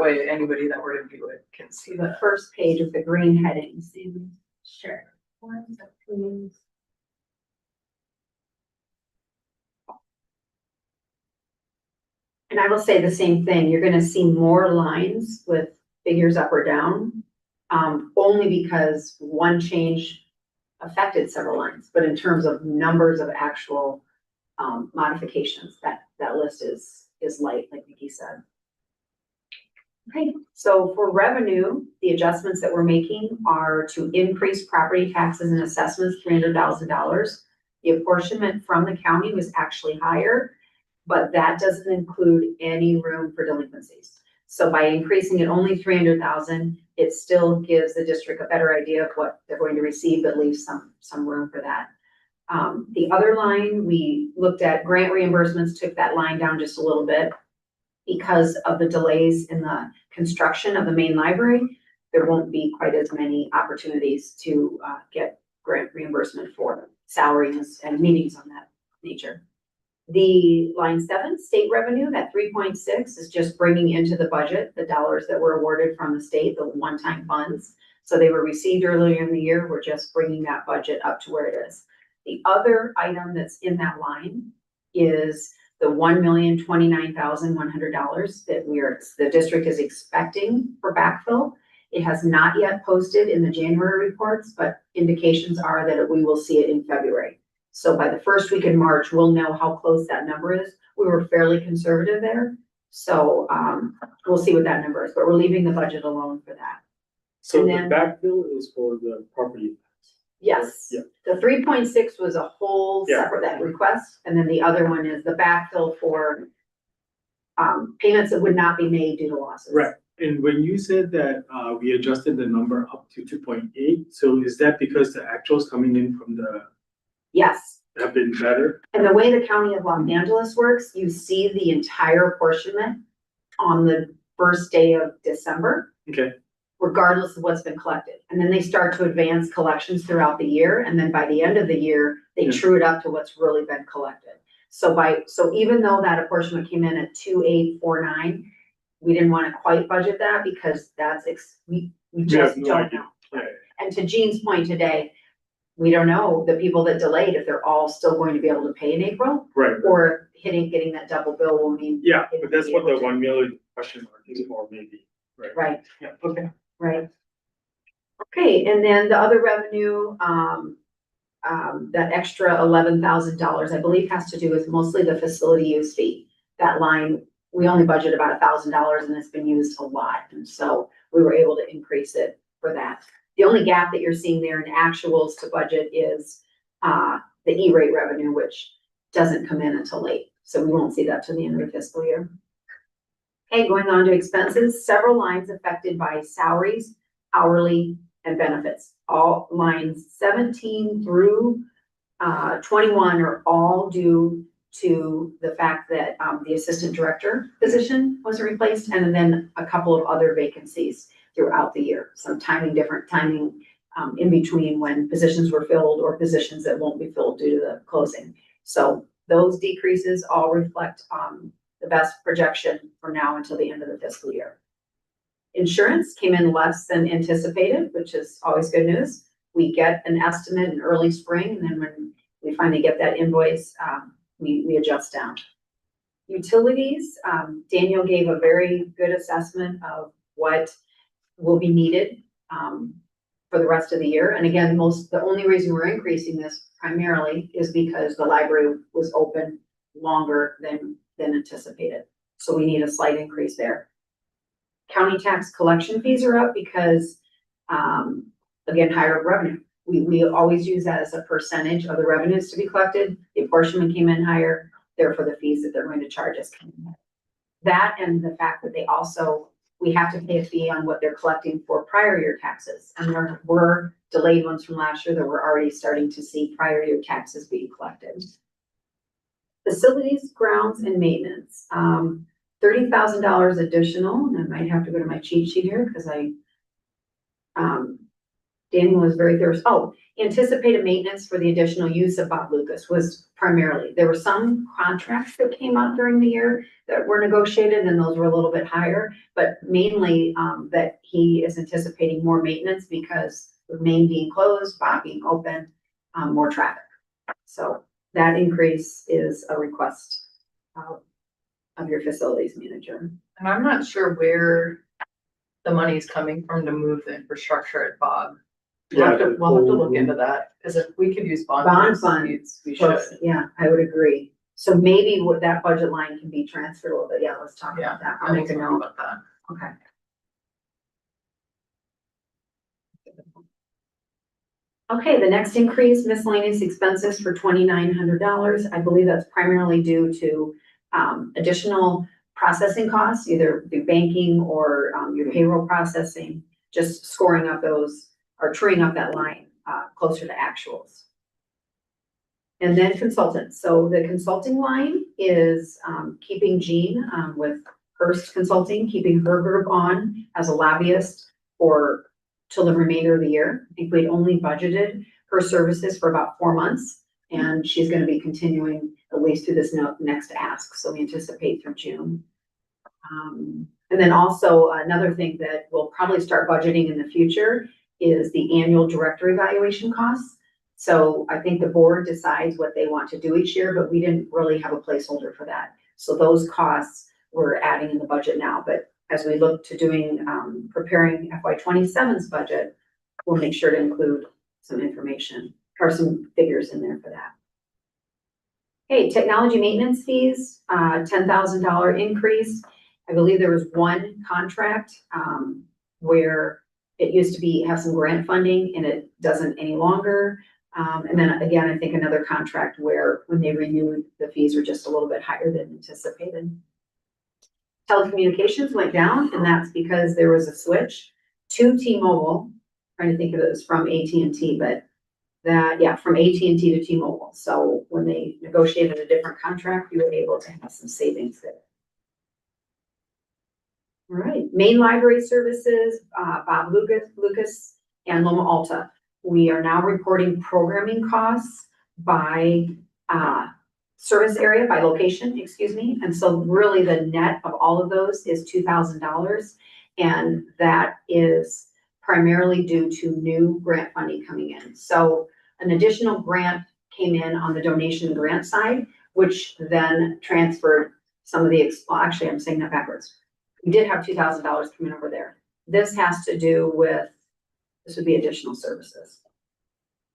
way anybody that were to view it can see See the that. first page of the green headings. Sure. And I will say the same thing. You're gonna see more lines with figures up or down. Only because one change affected several lines, but in terms of numbers of actual modifications, that list is light, like Nikki said. Okay, so for revenue, the adjustments that we're making are to increase property taxes and assessments, $300,000. The apportionment from the county was actually higher, but that doesn't include any room for delinquencies. So by increasing it only 300,000, it still gives the district a better idea of what they're going to receive, but leaves some room for that. The other line, we looked at grant reimbursements, took that line down just a little bit. Because of the delays in the construction of the main library, there won't be quite as many opportunities to get grant reimbursement for salaries and meetings on that nature. The line 7, state revenue, that 3.6 is just bringing into the budget the dollars that were awarded from the state, the one-time funds. So they were received earlier in the year. We're just bringing that budget up to where it is. The other item that's in that line is the $1,029,100 that the district is expecting for backfill. It has not yet posted in the January reports, but indications are that we will see it in February. So by the first week in March, we'll know how close that number is. We were fairly conservative there. So we'll see what that number is, but we're leaving the budget alone for that. So And the then- backfill is for the property. Yes, Yeah. the 3.6 was a whole Yeah. separate that request, and then the other one is the backfill for payments that would not be made due to losses. Right, and when you said that we adjusted the number up to 2.8, so is that because the actuals coming in from the Yes, have been better? and the way the county of Los Angeles works, you see the entire apportionment on the first day of December, Okay, regardless of what's been collected. And then they start to advance collections throughout the year, and then by the end of the year, they Yeah. true it up to what's really been collected. So even though that apportionment came in at 2,849, we didn't want to quite budget that because we just no don't idea. know. Yeah. And to Jean's point today, we don't know the people that delayed, if they're all still going to be able to pay in April, right, or getting that double bill will mean. yeah, but that's what the 1 million question mark is for, maybe, right? Right. Yeah, okay. Right. Okay, and then the other revenue, that extra $11,000, I believe, has to do with mostly the facility use fee. That line, we only budget about $1,000 and it's been used a lot, and so we were able to increase it for that. The only gap that you're seeing there in actuals to budget is the E-rate revenue, which doesn't come in until late, so we won't see that till the end of the fiscal year. Okay, going on to expenses, several lines affected by salaries, hourly, and benefits. All lines 17 through 21 are all due to the fact that the assistant director position was replaced, and then a couple of other vacancies throughout the year. Some different timing in between when positions were filled or positions that won't be filled due to the closing. So those decreases all reflect the best projection for now until the end of the fiscal year. Insurance came in less than anticipated, which is always good news. We get an estimate in early spring, and then when we finally get that invoice, we adjust down. Utilities, Daniel gave a very good assessment of what will be needed for the rest of the year. And again, the only reason we're increasing this primarily is because the library was open longer than anticipated. So we need a slight increase there. County tax collection fees are up because, again, higher revenue. We always use that as a percentage of the revenues to be collected. The apportionment came in higher, therefore the fees that they're going to charge us came in higher. That and the fact that we have to pay a fee on what they're collecting for prior year taxes. And there were delayed ones from last year that we're already starting to see prior year taxes being collected. Facilities, grounds, and maintenance. $30,000 additional, and I might have to go to my cheat sheet here because I Daniel was very thorough. Oh, anticipated maintenance for the additional use of Bob Lucas was primarily, there were some contracts that came up during the year that were negotiated and those were a little bit higher, but mainly, that he is anticipating more maintenance because with Maine being closed, Bob being open, more traffic. So that increase is a request, of your facilities manager. And I'm not sure where the money's coming from to move the infrastructure at Bob. We'll have to, we'll have to look into that, because if we could use bond Bond funds, we should. Yeah, I would agree. So maybe what that budget line can be transferred a little bit. Yeah, let's talk Yeah, about that. I'll make a note about that. Okay. Okay, the next increase, miscellaneous expenses for $2,900. I believe that's primarily due to additional processing costs, either through banking or your payroll processing, just scoring up those or truing up that line closer to actuals. And then consultants. So the consulting line is keeping Jean with Hearst Consulting, keeping her group on as a lobbyist for till the remainder of the year. I think we'd only budgeted her services for about 4 months, and she's gonna be continuing at least through this next ask, so we anticipate through June. And then also another thing that we'll probably start budgeting in the future is the annual director evaluation costs. So I think the board decides what they want to do each year, but we didn't really have a placeholder for that. So those costs we're adding in the budget now, but as we look to doing, preparing FY 27's budget, we'll make sure to include some information or some figures in there for that. Hey, technology maintenance fees, $10,000 increase. I believe there was one contract, where it used to be, have some grant funding and it doesn't any longer. And then again, I think another contract where when they renewed, the fees were just a little bit higher than anticipated. Telecommunications went down, and that's because there was a switch to T-Mobile. Trying to think of it as from AT&T, but that, yeah, from AT&T to T-Mobile. So when they negotiated a different contract, we were able to have some savings there. All right, main library services, Bob Lucas and Loma Alta. We are now reporting programming costs by service area, by location, excuse me. And so really the net of all of those is $2,000. And that is primarily due to new grant funding coming in. So an additional grant came in on the donation grant side, which then transferred some of the, well, actually, I'm saying that backwards. We did have $2,000 coming over there. This has to do with, this would be additional services.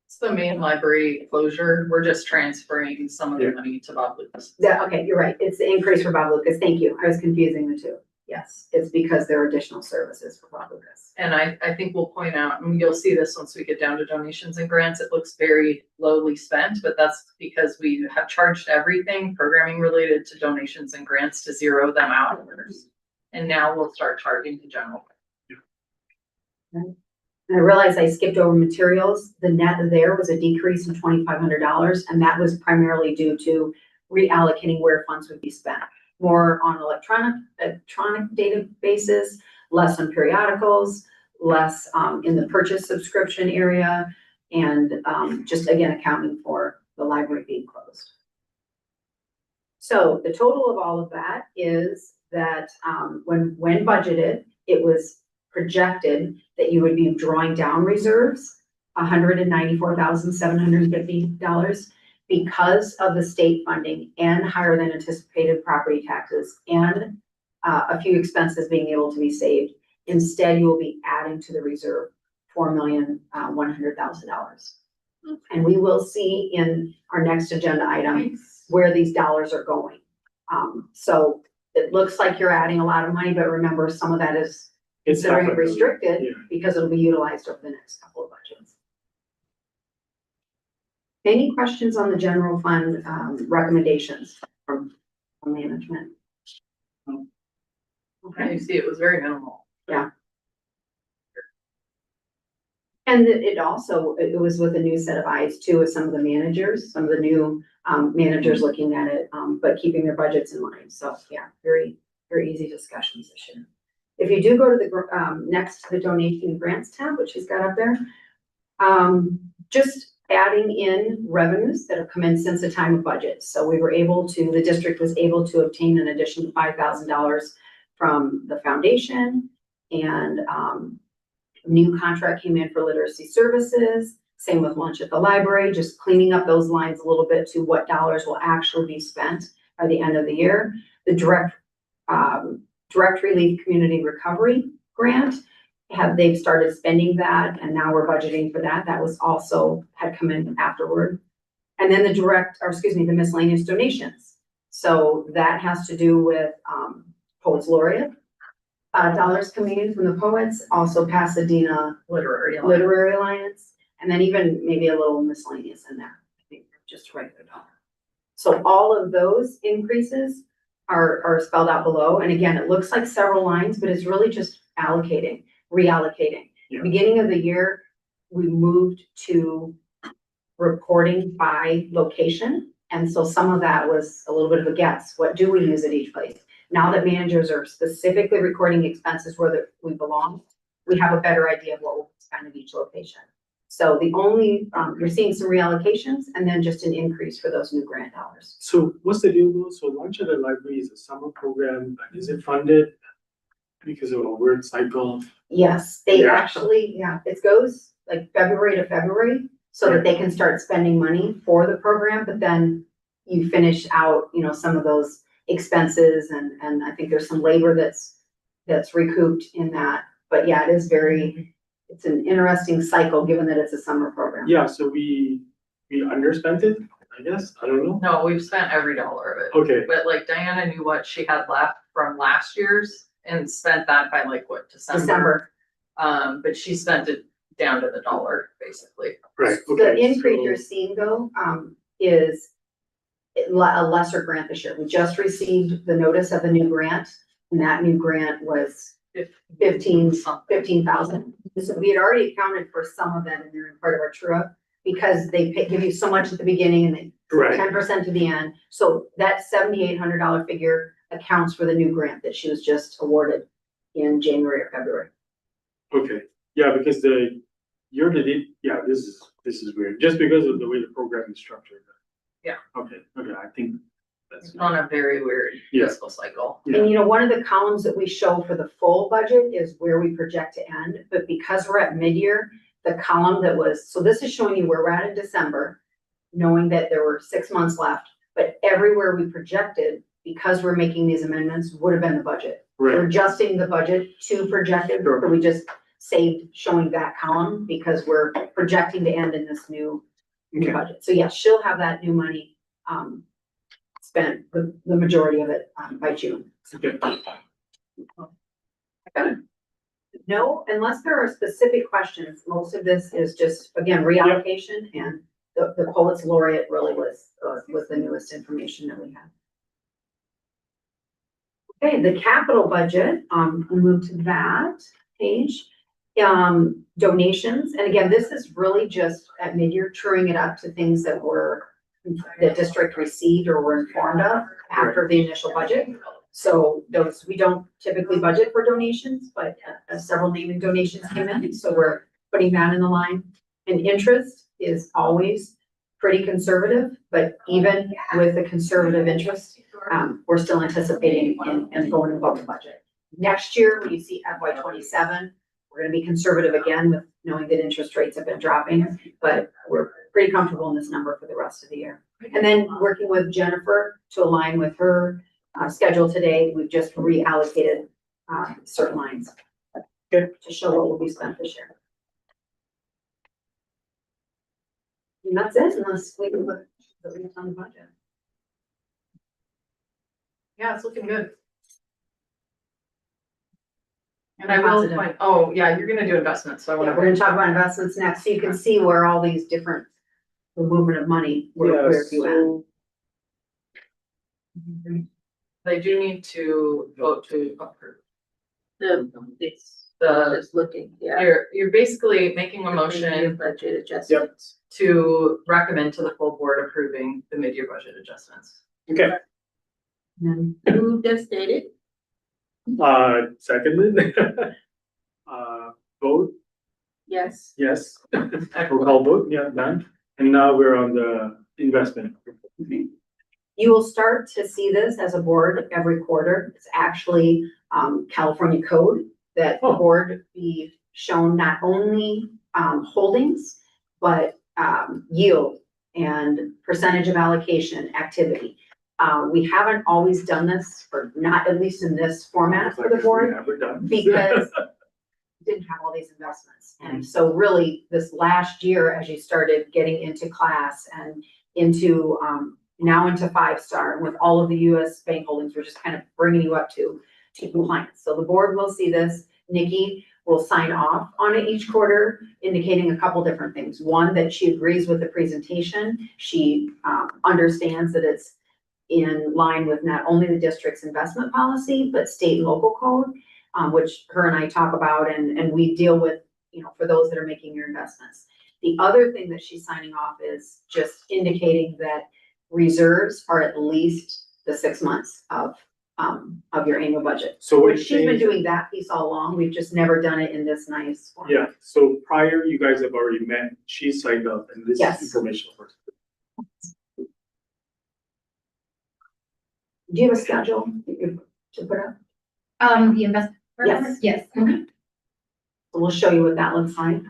It's the main library closure. We're just transferring some of the money to Bob Lucas. Yeah, okay, you're right. It's the increase for Bob Lucas. Thank you. I was confusing the two. Yes, it's because there are additional services for Bob Lucas. And I think we'll point out, and you'll see this once we get down to donations and grants, it looks very lowly spent, but that's because we have charged everything programming related to donations and grants to zero them out first. And now we'll start charging the general. And I realized I skipped over materials. The net there was a decrease in $2,500, and that was primarily due to reallocating where funds would be spent. More on electronic databases, less on periodicals, less in the purchase subscription area, and just again accounting for the library being closed. So the total of all of that is that when budgeted, it was projected that you would be drawing down reserves, $194,750, because of the state funding and higher than anticipated property taxes and a few expenses being able to be saved. Instead, you will be adding to the reserve $4,100,000. And we will see in our next agenda item where these dollars are going. So it looks like you're adding a lot of money, but remember, some of that is considering restricted because it'll be utilized over the next couple of budgets. Any questions on the general fund recommendations from management? Okay, you see, it was very minimal. Yeah. And it also, it was with a new set of eyes too, with some of the managers, some of the new managers looking at it, but keeping their budgets in line. So yeah, very, very easy discussions this year. If you do go to the next to the donation grants tab, which he's got up there, Just adding in revenues that have come in since the time of budget. So we were able to, the district was able to obtain an additional $5,000 from the foundation. And, new contract came in for literacy services, same with lunch at the library, just cleaning up those lines a little bit to what dollars will actually be spent by the end of the year. The direct relief community recovery grant, they've started spending that, and now we're budgeting for that. That was also had come in afterward. And then the miscellaneous donations. So that has to do with Poets Laureate. Dollars coming in from the poets, also Pasadena Literary. Literary Alliance, and then even maybe a little miscellaneous in there, I think, just regular dollar. So all of those increases are spelled out below, and again, it looks like several lines, but it's really just reallocating. Yeah. Beginning of the year, we moved to reporting by location, and so some of that was a little bit of a guess. What do we use at each place? Now that managers are specifically recording expenses where we belong, we have a better idea of what we'll spend at each location. So the only, you're seeing some reallocations and then just an increase for those new grant dollars. So what's the deal though? So Lunch at the Library is a summer program, but is it funded because of a weird cycle? Yes, they Yeah. actually, it goes like February to February so that they can start spending money for the program, but then you finish out, some of those expenses and I think there's some labor that's recouped in that. But yeah, it is it's an interesting cycle given that it's a summer program. Yeah, so we underspent it, I guess. I don't know. No, we've spent every dollar of it. Okay, But like Diana knew what she had left from last year's and spent that by like what, December? But she spent it down to the dollar, basically. right. The Okay. increase so- you're seeing though, is a lesser grant this year. We just received the notice of the new grant, and that new grant was 15,000. So we had already accounted for some of that in there in part of our true-up, because they give you so much at the beginning and they Right. 10% to the end. So that $7,800 figure accounts for the new grant that she was just awarded in January or February. Okay, yeah, because the year to date, yeah, this is weird, just because of the way the program is structured. Yeah. Okay, I think that's. It's on a very weird Yeah. fiscal cycle. Yeah. And one of the columns that we show for the full budget is where we project to end, but because we're at mid-year, the column so this is showing you where we're at in December, knowing that there were 6 months left, but everywhere we projected, because we're making these amendments, would have been the budget. We're Right, adjusting the budget to projected, Sure. so we just saved showing that column because we're projecting to end in this new okay, budget. So yes, she'll have that new money, spent, the majority of it, by June. okay. No, unless there are specific questions, most of this is just, again, reallocation, and the Poets Laureate really was the newest information that we had. Okay, the capital budget, we'll move to that page. Donations, and again, this is really just at mid-year, truing it up to things that the district received or were informed of after the initial budget. So we don't typically budget for donations, but several naming donations came in, so we're putting that in the line. And interest is always pretty conservative, but even with the conservative interest, we're still anticipating and going above the budget. Next year, when you see FY 27, we're gonna be conservative again with knowing that interest rates have been dropping, but we're pretty comfortable in this number for the rest of the year. And then working with Jennifer to align with her schedule today, we've just reallocated certain lines to show what will be spent this year. And that's it, unless we look on the budget. Yeah, it's looking good. And I will point, you're gonna do investments, so I We're wanna. gonna talk about investments next, so you can see where all these different, the movement of money, where you at. They do need to vote to approve. It's The, just looking, yeah. you're basically making a motion Budget adjustments. to recommend to the full board approving the mid-year budget adjustments. Okay, And Moved as stated. seconded. Vote, Yes. Yes. Roll call vote, yeah, done. And now we're on the investment. You will start to see this as a board every quarter. It's actually California code that the Oh. board be shown not only holdings, but yield and percentage of allocation activity. We haven't always done this, or not at least in this format for the board, Never done. because didn't have all these investments. And so really, this last year, as you started getting into class and into, now into 5-star, and with all of the US bank holdings, we're just kind of bringing you up to compliance. So the board will see this. Nikki will sign off on it each quarter, indicating a couple different things. One, that she agrees with the presentation. She understands that it's in line with not only the district's investment policy, but state and local code, which her and I talk about, and we deal with, you know, for those that are making your investments. The other thing that she's signing off is just indicating that reserves are at least the 6 months of your annual budget. So what Which she's been doing that piece all along. We've just never done it in this nice form. Yeah, so prior, you guys have already met, she signed up, and this Yes. is informational for. Do you have a schedule to put up? The investment. Yes. Yes. So we'll show you what that looks like.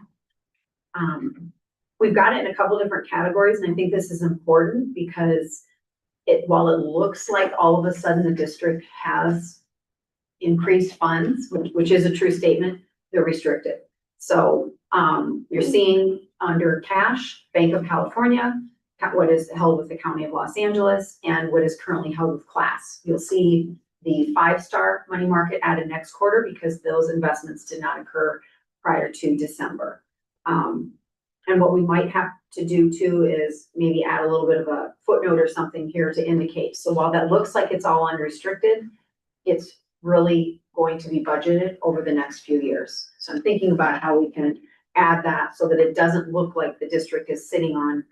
We've got it in a couple different categories, and I think this is important because while it looks like all of a sudden the district has increased funds, which is a true statement, they're restricted. So, you're seeing under cash, Bank of California, what is held with the County of Los Angeles, and what is currently held with Class. You'll see the 5-star money market added next quarter because those investments did not occur prior to December. And what we might have to do too is maybe add a little bit of a footnote or something here to indicate. So while that looks like it's all unrestricted, it's really going to be budgeted over the next few years. So I'm thinking about how we can add that so that it doesn't look like the district is sitting on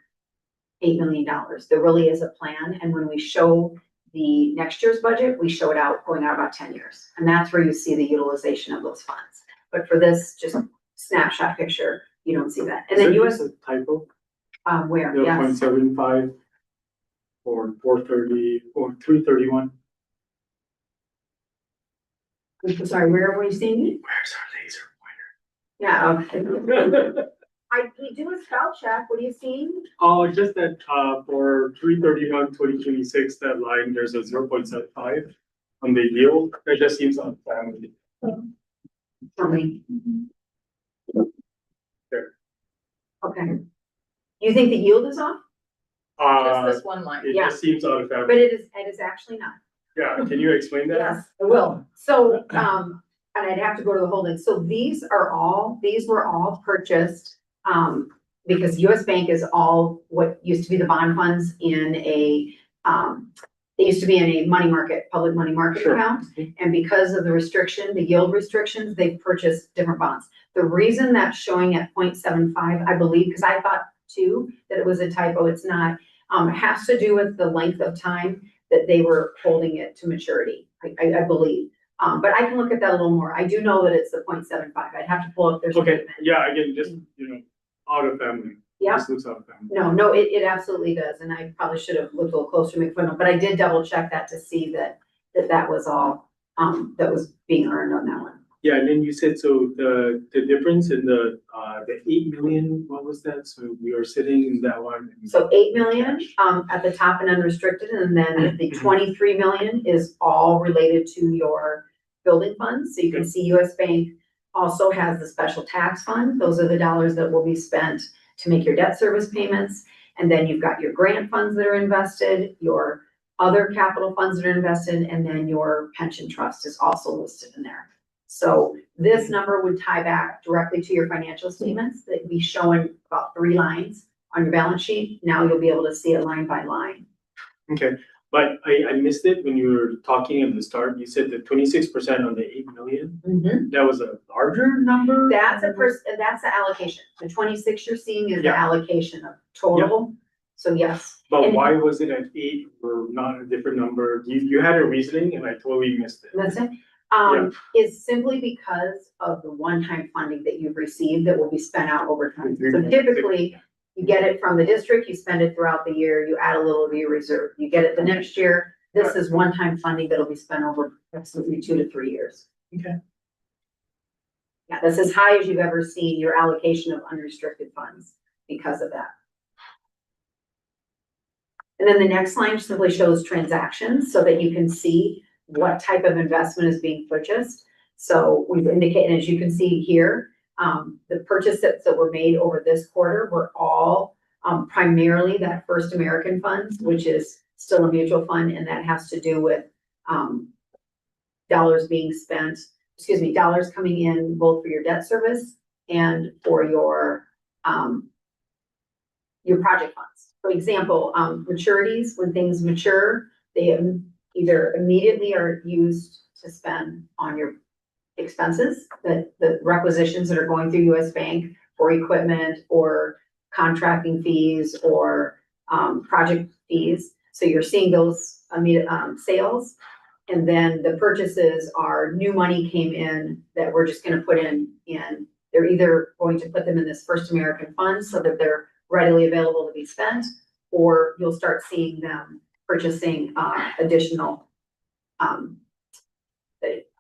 $8 million. There really is a plan. And when we show the next year's budget, we show it out going out about 10 years. And that's where you see the utilization of those funds. But for this just snapshot picture, you don't see that. And then US, a typo, where, 0.75 or 430 or 331. I'm sorry, where were you seeing it? Where's our laser Yeah, we do a spell check. What are you seeing? Oh, just that, for 331-2026, that line, there's a 0.75 on the yield, that just seems unfamiliar. For me. There. Okay. You think the yield is off? Just this one line. It Yeah. just seems out of But family. it is actually not. Yeah, can you explain that? Yes, I will. So, and I'd have to go to the holding. So these were all purchased, because US Bank is all what used to be the bond funds in a, they used to be in a money market, public money market Sure. account. And because of the restriction, the yield restrictions, they've purchased different bonds. The reason that's showing at 0.75, I believe, because I thought too that it was a typo, it's not, it has to do with the length of time that they were holding it to maturity, I believe. But I can look at that a little more. I do know that it's the 0.75. I'd have to pull up their Okay, statement. yeah, again, just, out of family. Yeah. This looks out of family. No, it absolutely does. And I probably should have looked a little closer to make footnote, but I did double check that to see that was all, that was being earned on that one. Yeah, and then you said, so the difference in the 8 million, what was that? So we are sitting in that one. So 8 million, at the top and unrestricted, and then the 23 million is all related to your building funds. So you can see US Bank also has the special tax fund. Those are the dollars that will be spent to make your debt service payments. And then you've got your grant funds that are invested, your other capital funds that are invested, and then your pension trust is also listed in there. So this number would tie back directly to your financial statements. That'd be showing about 3 lines on your balance sheet. Now you'll be able to see it line by line. Okay, but I missed it when you were talking at the start. You said that 26% on the 8 million. That was a larger number? That's the allocation. The 26 you're seeing is the Yeah. allocation of total. So yes. But And- why was it at 8 or not a different number? You had a reasoning and I totally missed it. That's it. is simply because of the one-time funding that you've received that will be spent out over time. So typically, you get it from the district, you spend it throughout the year, you add a little to your reserve, you get it the next year. This is one-time funding that'll be spent over approximately 2 to 3 years. Okay. Yeah, that's as high as you've ever seen your allocation of unrestricted funds because of that. And then the next line simply shows transactions so that you can see what type of investment is being purchased. So we've indicated, as you can see here, the purchases that were made over this quarter were all primarily that First American funds, which is still a mutual fund, and that has to do with dollars being spent, dollars coming in both for your debt service and for your project funds. For example, maturities, when things mature, they either immediately are used to spend on your expenses, the requisitions that are going through US Bank for equipment or contracting fees or project fees. So you're seeing those immediate sales. And then the purchases are new money came in that we're just gonna put in. They're either going to put them in this First American fund so that they're readily available to be spent, or you'll start seeing them purchasing additional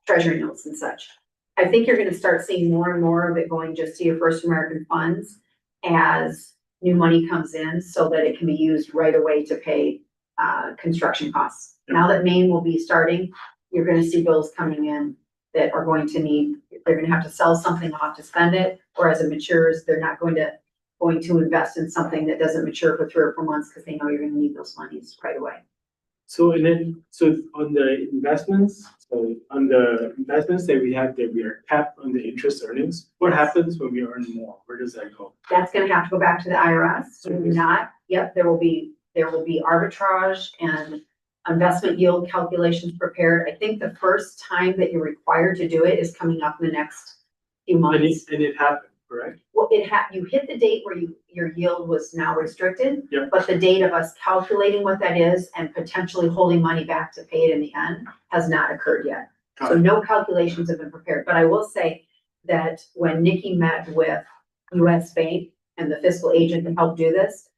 treasury notes and such. I think you're gonna start seeing more and more of it going just to your First American funds as new money comes in so that it can be used right away to pay construction costs. Now that Maine will be starting, you're gonna see bills coming in that are going to need, they're gonna have to sell something off to spend it, or as it matures, they're not going to invest in something that doesn't mature for 3 or 4 months because they know you're gonna need those monies right away. So on the investments, that we have, that we are capped on the interest earnings, what happens when we earn more? Where does that go? That's gonna have to go back to the IRS. Do not, yep, there will be arbitrage and investment yield calculations prepared. I think the first time that you're required to do it is coming up in the next few months. And it happened, correct? Well, you hit the date where your yield was now restricted. Yep. But the date of us calculating what that is and potentially holding money back to pay it in the end has not occurred yet. Got So it. no calculations have been prepared, but I will say that when Nikki met with US Bank and the fiscal agent to help do this,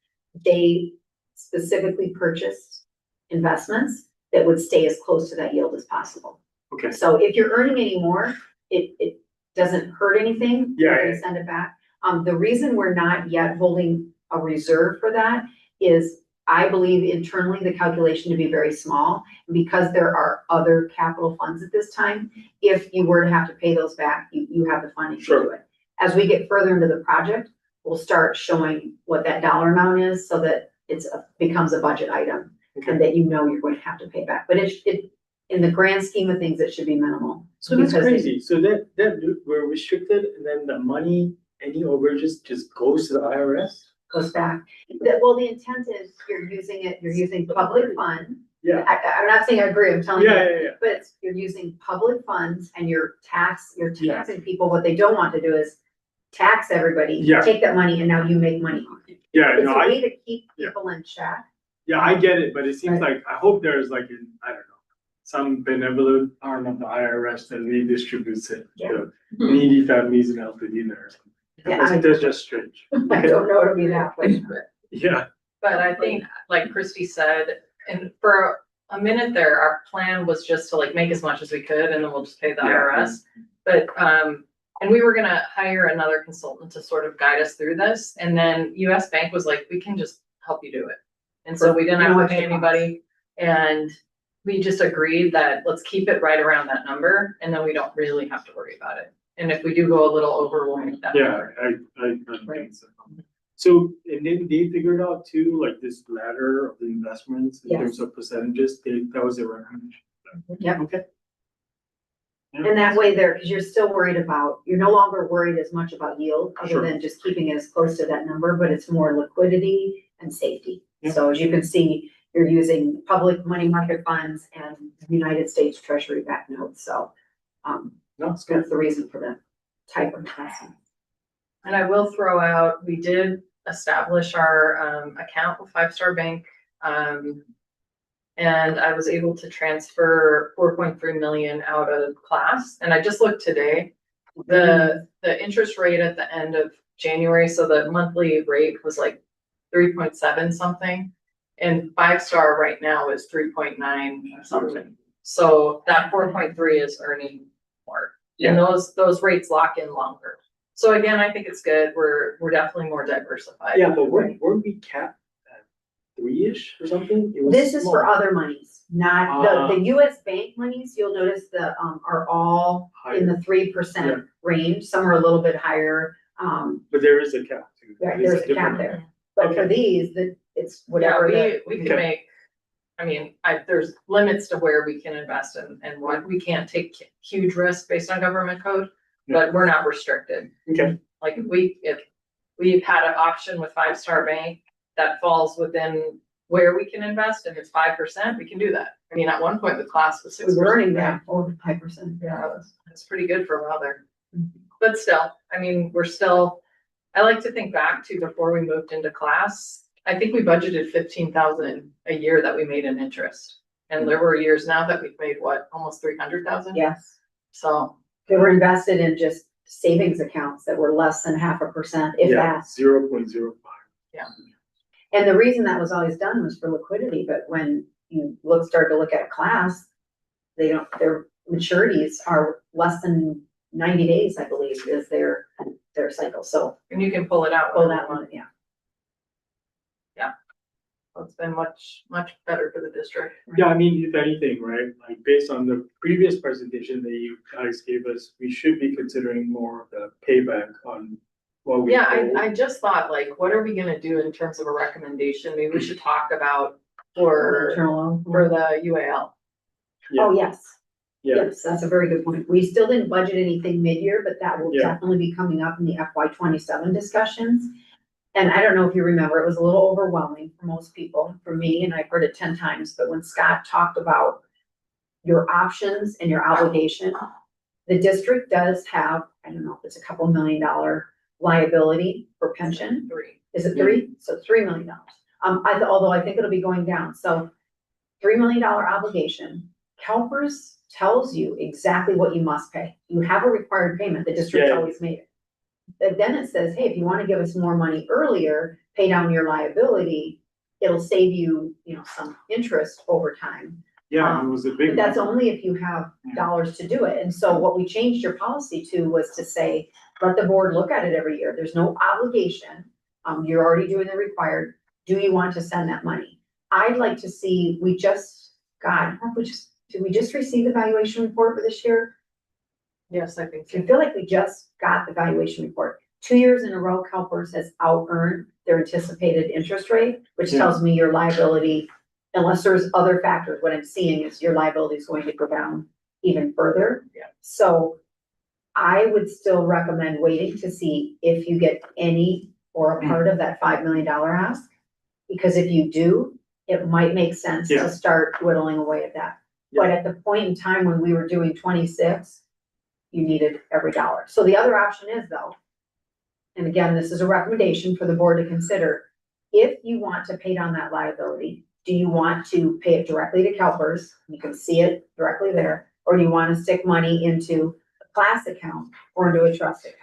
they specifically purchased investments that would stay as close to that yield as possible. Okay, So if you're earning any more, it doesn't hurt anything. Yeah, You're gonna send it back. The reason we're not yet holding a reserve for that is I believe internally the calculation to be very small, because there are other capital funds at this time. If you were to have to pay those back, you have the funding to do Sure. it. As we get further into the project, we'll start showing what that dollar amount is so that becomes a budget item and that you know you're going to have to pay back. But it in the grand scheme of things, it should be minimal. so that's because crazy. So that we're restricted, and then the money, any overages just goes to the IRS? Goes back. Well, the intent is you're using public fund. Yeah. I'm not saying I agree, I'm telling you. Yeah. But you're using public funds and you're Yeah. taxing people. What they don't want to do is tax everybody. Yeah. Take that money and now you make money. Yeah, It's no, a way to keep Yeah. people in check. Yeah, I get it, but it seems like, I hope there's like, I don't know, some benevolent arm of the IRS that redistributes it to needy families in Altadena or something. Yeah, That's just strange. I don't know to be that way. Yeah, But I think, like Christy said, and for a minute there, our plan was just to like make as much as we could and then we'll just pay the Yeah. IRS. But, and we were gonna hire another consultant to sort of guide us through this. And then US Bank was like, we can just help you do it. And so we didn't have to pay anybody. And we just agreed that let's keep it right around that number and then we don't really have to worry about it. And if we do go a little over, we'll make that. yeah, number. I think so. So, and then they figured out too, like this ladder of the investments in Yes. terms of percentages, that was their recommendation. Yep. Okay. And that way there, because you're still worried about, you're no longer worried as much about yield, other Sure. than just keeping it as close to that number, but it's more liquidity and safety. Yeah. So as you can see, you're using public money market funds and United States Treasury backed notes, so No, it's good. that's the reason for the type of investment. And I will throw out, we did establish our account with Five Star Bank. And I was able to transfer 4.3 million out of class, and I just looked today. The interest rate at the end of January, so the monthly rate was like 3.7 something. And 5-star right now is 3.9 or something. So that 4.3 is earning more. And those rates lock in longer. So again, I think it's good. We're definitely more diversified. Yeah, but weren't we capped at 3-ish or something? It was This is for small. other monies, not the US bank monies, you'll notice are all in the 3% range, some are a little bit higher. But there is a cap too. There's a cap different- there, but for these, it's Yeah, whatever. we can make, I mean, there's limits to where we can invest and what, we can't take huge risks based on government code, but we're not restricted. Okay, Like if we've had an option with 5-star Bank that falls within where we can invest and it's 5%, we can do that. I mean, at one point the class was 6%. We're earning that over 5%. Yeah, that's pretty good for a while there. But still, I mean, I like to think back to before we moved into class. I think we budgeted 15,000 a year that we made in interest. And there were years now that we've made what, almost 300,000? Yes, So, they were invested in just savings accounts that were less than 0.5%, if yeah, that. 0.05. And the reason that was always done was for liquidity, but when you start to look at class, their maturities are less than 90 days, I believe, is their cycle, so and you can pull it out. pull that one, yeah. It's been much, much better for the district. Yeah, I mean, if anything, right, like based on the previous presentation that you guys gave us, we should be considering more of the payback on what we. Yeah, owe. I just thought like, what are we gonna do in terms of a recommendation? Maybe we should talk about for the UAL. Oh, yes. Yeah, Yes, that's a very good point. We still didn't budget anything mid-year, but that will Yeah. definitely be coming up in the FY 27 discussions. And I don't know if you remember, it was a little overwhelming for most people, for me, and I've heard it 10 times, but when Scott talked about your options and your obligation, the district does have, I don't know if it's a couple $1 million liability for pension. 3. Is it 3? So it's $3 million. Although I think it'll be going down. So $3 million obligation. CalPERS tells you exactly what you must pay. You have a required payment. The district's Yeah. always made it. But then it says, hey, if you want to give us more money earlier, pay down your liability, it'll save you, some interest over time. yeah, it was a big. But that's only if you have dollars to do it. And so what we changed your policy to was to say, let the board look at it every year. There's no obligation. You're already doing the required. Do you want to send that money? I'd like to see, did we just receive the valuation report for this year? Yes, I think I so. feel like we just got the valuation report. 2 years in a row, CalPERS has out-earned their anticipated interest rate, which Yeah. tells me your liability, unless there's other factors, what I'm seeing is your liability is going to go down even further. Yeah. So I would still recommend waiting to see if you get any or a part of that $5 million ask. Because if you do, it might make sense Yeah. to start whittling away at that. But at the point in time when we were doing 26, you needed every dollar. So the other option is though, and again, this is a recommendation for the board to consider, if you want to pay down that liability, do you want to pay it directly to CalPERS? You can see it directly there, or do you want to stick money into a class account or into a trust account?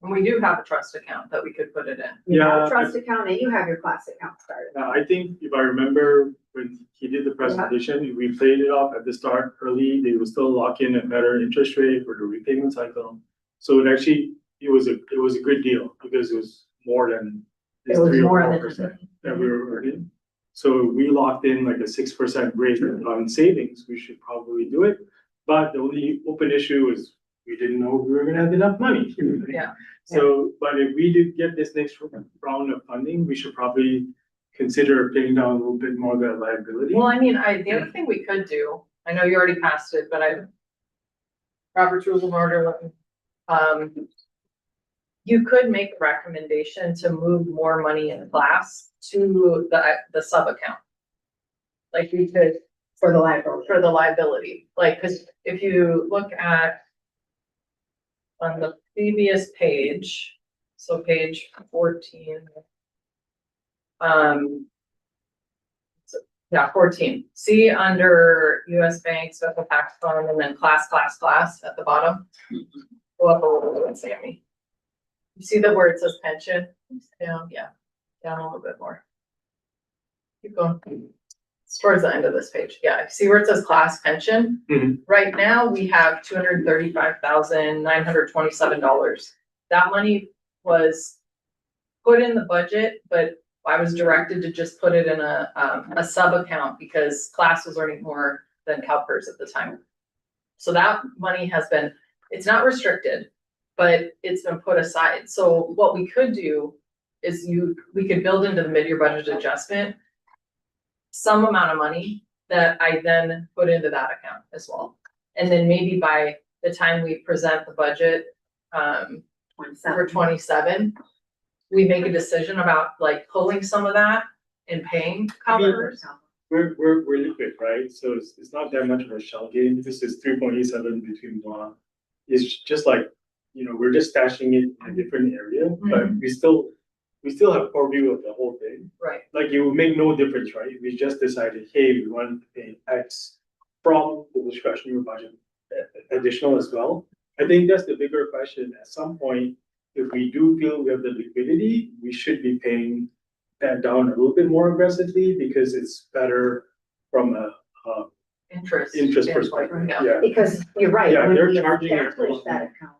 And we do have a trust account that we could put it in. You have Yeah, a trust account and you have your class account started. I think if I remember when he did the presentation, we played it off at the start early, they will still lock in a better interest rate for the repayment cycle. So it was a good deal because it was more than this It was 3 or more 4% than. that we were earning. So we locked in like a 6% rate on savings, we should probably do it. But the only open issue is we didn't know if we were gonna have enough money. Yeah. So, but if we did get this next round of funding, we should probably consider paying down a little bit more of that liability. Well, I mean, the other thing we could do, I know you already passed it, but Robert's Rules of Order, you could make a recommendation to move more money in class to the sub account. Like we could, For the liability. for the liability, like, cause if you look at on the previous page, so page 14. So Yeah, 14. See under US Bank, special tax fund, and then class at the bottom. Go up a little bit, Sammy. You see the where it says pension? Down, yeah, down a little bit more. Keep going. It's towards the end of this page. Yeah, see where it says class pension? Mhm. Right now, we have $235,927. That money was put in the budget, but I was directed to just put it in a sub account because class was earning more than CalPERS at the time. So that money has been, it's not restricted, but it's been put aside. So what we could do is we could build into the mid-year budget adjustment some amount of money that I then put into that account as well. And then maybe by the time we present the budget, for 27, we make a decision about like pulling some of that and paying CalPERS. We're liquid, right? So it's not that much of a shell game. This is 3.87 between one. It's just like, we're just stashing it in a different area, but we still have purview of the whole thing. Right. Like it would make no difference, right? If we just decided, hey, we want to pay X from the discretionary budget additional as well. I think that's the bigger question. At some point, if we do feel we have the liquidity, we should be paying that down a little bit more aggressively because it's better from a Interest. interest standpoint, perspective. yeah. Yeah. Because you're right, Yeah, when they're we charging us a established lot that more. account,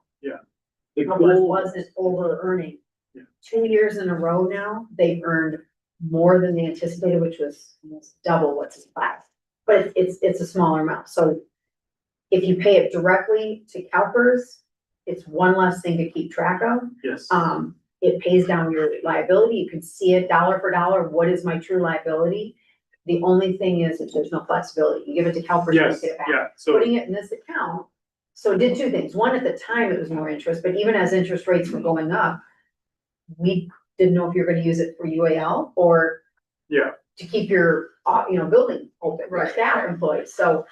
The CalPERS goal, wasn't over earning. Yeah. 2 years in a row now, they've earned more than they anticipated, which was almost double what's in class. But it's a smaller amount, so if you pay it directly to CalPERS, it's one less thing to keep track of. yes. It pays down your liability, you can see it dollar for dollar, what is my true liability? The only thing is if there's no flexibility, you give it to CalPERS, you Yes, get it back. yeah, so, Putting it in this account, so it did two things. One, at the time, it was more interest, but even as interest rates were going up, we didn't know if you're gonna use it for UAL or yeah, to keep your, building open, your Right. staff employed, so.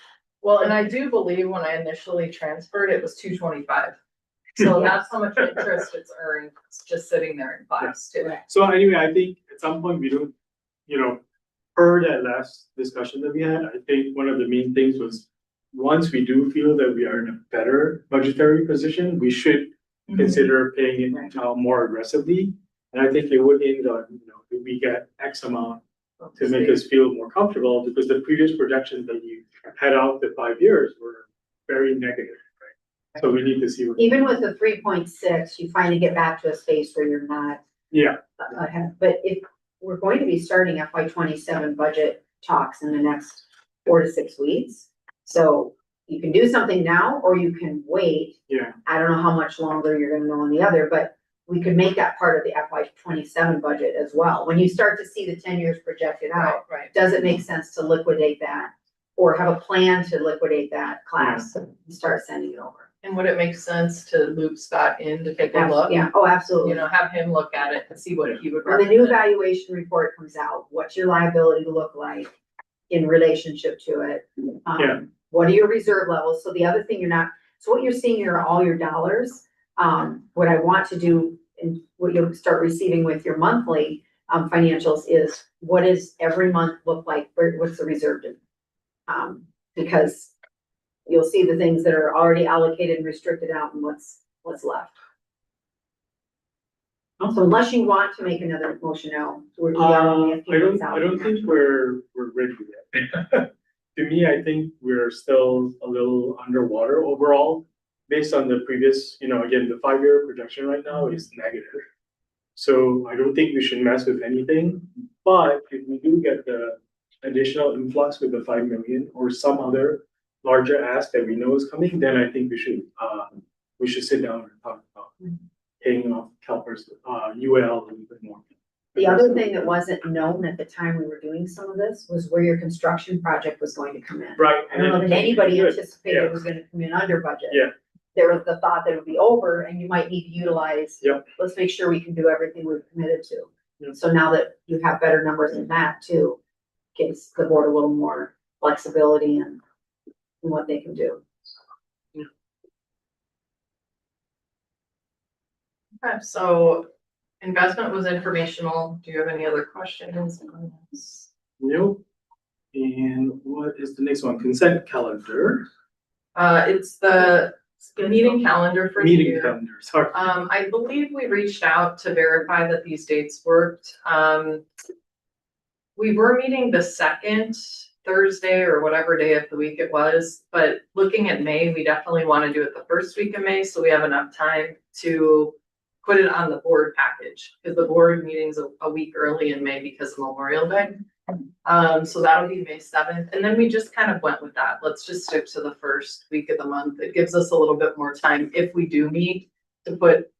Well, and I do believe when I initially transferred, it was 225. So that's how much interest it's earned, it's just sitting there in class too. so anyway, I think at some point we don't, per that last discussion that we had, I think one of the main things was once we do feel that we are in a better budgetary position, we should consider paying it more aggressively. And I think it would end on, if we get X amount to make us feel more comfortable, because the previous projections that you had out the 5 years were very negative, right? So we need to see what. Even with the 3.6, you finally get back to a space where you're not Yeah, ahead, but if we're going to be starting FY 27 budget talks in the next 4 to 6 weeks. So you can do something now, or you can wait. yeah, I don't know how much longer you're gonna know on the other, but we could make that part of the FY 27 budget as well. When you start to see the 10 years projected out, Right. does it make sense to liquidate that? Or have a plan to liquidate that class and start sending it over? And would it make sense to loop Scott in to take a look? Yeah, oh, absolutely. Have him look at it and see what he would When the new recommend. valuation report comes out, what's your liability look like in relationship to it? Yeah. What are your reserve levels? So the other thing so what you're seeing here are all your dollars. What I want to do and what you'll start receiving with your monthly financials is what does every month look like? What's the reserve? Because you'll see the things that are already allocated and restricted out and what's left. So unless you want to make another motion now, we are only a few minutes out. I don't think we're ready yet. To me, I think we're still a little underwater overall, based on the previous, again, the 5-year projection right now is negative. So I don't think we should mess with anything, but if we do get the additional influx with the 5 million or some other larger ask that we know is coming, then I think we should sit down and talk about paying off CalPERS, UL a little bit more. The other thing that wasn't known at the time we were doing some of this was where your construction project was going to come in. Right. I don't know that anybody Good. anticipated it was gonna come in under budget. Yeah. There was the thought that it would be over and you might need to utilize. Yep. Let's make sure we can do everything we've committed to. Yep. So now that you have better numbers than that too, gives the board a little more flexibility in what they can do. Okay, so investment was informational. Do you have any other questions? Nope. And what is the next one? Consent calendar, It's the meeting calendar for the meeting year. calendar, sorry. I believe we reached out to verify that these dates worked. We were meeting the second Thursday or whatever day of the week it was, but looking at May, we definitely want to do it the first week of May, so we have enough time to put it on the board package, because the board meeting's a week early in May because of Memorial Day. So that'll be May 7th, and then we just kind of went with that. Let's just stick to the first week of the month. It gives us a little bit more time if we do meet to put,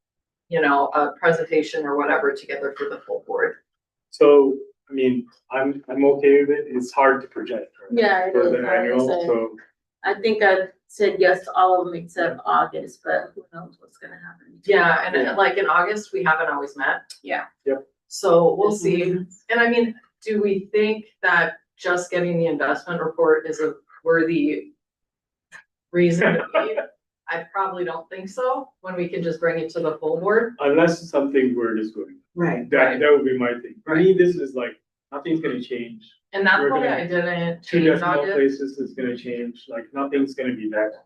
a presentation or whatever together for the full board. So, I mean, I'm okay with it. It's hard to project. Right? Yeah, it For is the hard to annual, say. so, I think I said yes to all of them except August, but who knows what's gonna happen. Yeah, and Yeah. like in August, we haven't always met. Yeah. Yep. So we'll see. And I mean, do we think that just getting the investment report is a worthy reason to meet? I probably don't think so, when we can just bring it to the full board. unless something weird is going, Right. that would be my thing. For me, this is like, nothing's gonna change. And that's We're why gonna- I didn't Two change decimal August. places is gonna change, like, nothing's gonna be that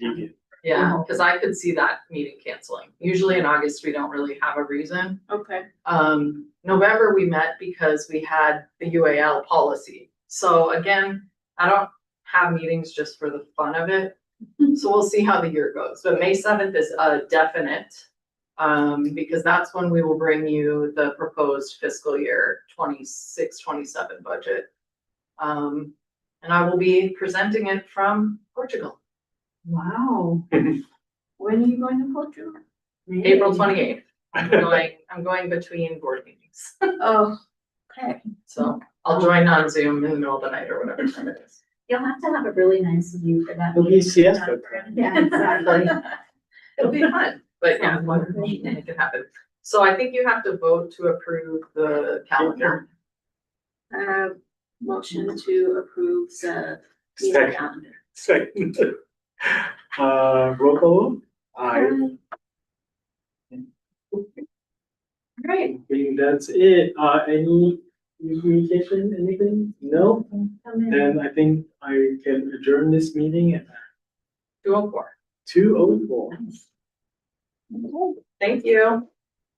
deviant. Yeah, because I could see that meeting canceling. Usually in August, we don't really have a reason. Okay. November, we met because we had the UAL policy. So again, I don't have meetings just for the fun of it. So we'll see how the year goes. But May 7th is a definite. Because that's when we will bring you the proposed fiscal year 26-27 budget. And I will be presenting it from Portugal, Wow. When are you going to Portugal? April 28th. I'm going between board meetings. Oh, okay. So I'll join on Zoom in the middle of the night or whatever time it is. You'll have to have a really nice view for that. It'll be siesta time. Yeah, exactly. It'll be fun, but yeah, we'll make it happen. So I think you have to vote to approve the calendar. Motion to approve the meeting Second. calendar. Second. Roll call. Aye. Right. I think that's it. Any communication, anything? No? Then I think I can adjourn this meeting at 2:04. 2:04. Thank you.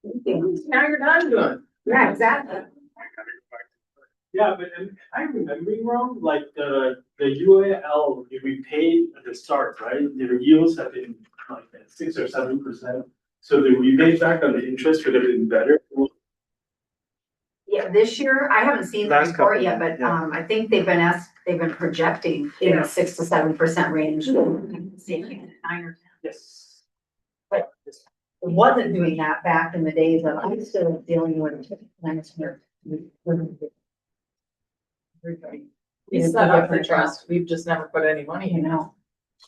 Now you're done doing. Yeah, exactly. Yeah, but am I remembering wrong? Like the UAL, we paid at the start, right? The yields have been like at 6 or 7%. So the rebate back on the interest would have been better. Yeah, this year, I haven't seen the Last report couple, yet, but, yeah. I think they've been projecting in Yeah. the 6 to 7% range. Nine or 10. Yes. But it wasn't doing that back in the days of, I'm still dealing with last year. We set up the trust. We've just never put any money You in. know?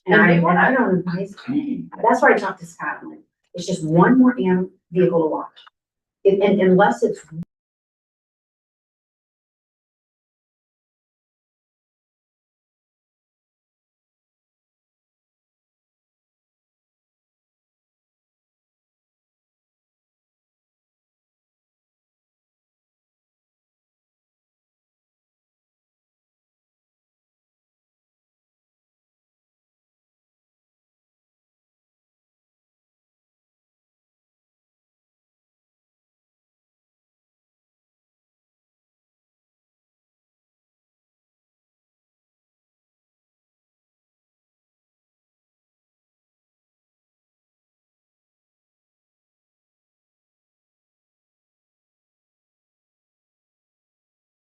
And I don't advise, that's why I talked to Scott, I'm like, it's just one more vehicle to watch. And unless it's